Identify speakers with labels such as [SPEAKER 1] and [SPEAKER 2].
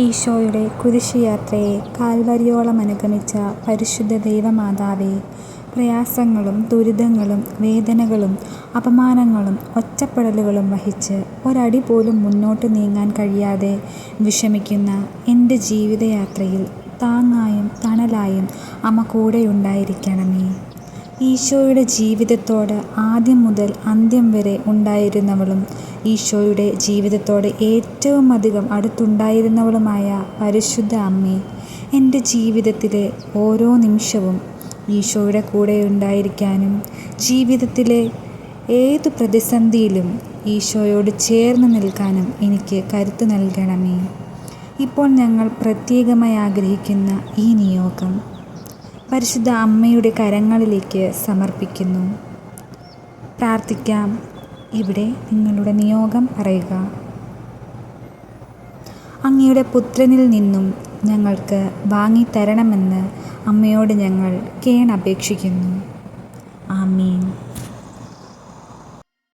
[SPEAKER 1] ഈശോയുടെ കുരിശുയാത്രയെ കാൽവരിയോളം അനുഗമിച്ച പരിശുദ്ധ ദൈവമാതാവേ, പ്രയാസങ്ങളും ദുരിതങ്ങളും വേദനകളും അപമാനങ്ങളും ഒറ്റപ്പെടലുകളും വഹിച്ച് ഒരടി പോലും മുന്നോട്ട് നീങ്ങാൻ കഴിയാതെ വിഷമിക്കുന്ന എൻ്റെ ജീവിതയാത്രയിൽ താങ്ങായും തണലായും അമ്മ കൂടെയുണ്ടായിരിക്കണമേ. ഈശോയുടെ ജീവിതത്തോട് ആദ്യം മുതൽ അന്ത്യം വരെ ഉണ്ടായിരുന്നവളും ഈശോയുടെ ജീവിതത്തോട് ഏറ്റവും അധികം അടുത്തുണ്ടായിരുന്നവളുമായ പരിശുദ്ധ അമ്മേ, എൻ്റെ ജീവിതത്തിലെ ഓരോ നിമിഷവും ഈശോയുടെ കൂടെ ഉണ്ടായിരിക്കാനും ജീവിതത്തിലെ ഏതു പ്രതിസന്ധിയിലും ഈശോയോട് ചേർന്ന് നിൽക്കാനും എനിക്ക് കരുത്ത് നൽകണമേ. ഇപ്പോൾ ഞങ്ങൾ പ്രത്യേകമായി ആഗ്രഹിക്കുന്ന ഈ നിയോഗം പരിശുദ്ധ അമ്മയുടെ കരങ്ങളിലേക്ക് സമർപ്പിക്കുന്നു. പ്രാർത്ഥിക്കാം. ഇവിടെ നിങ്ങളുടെ നിയോഗം പറയുക. അങ്ങയുടെ പുത്രനിൽ നിന്നും ഞങ്ങൾക്ക് വാങ്ങിത്തരണമെന്ന് അമ്മയോട് ഞങ്ങൾ കേണപേക്ഷിക്കുന്നു.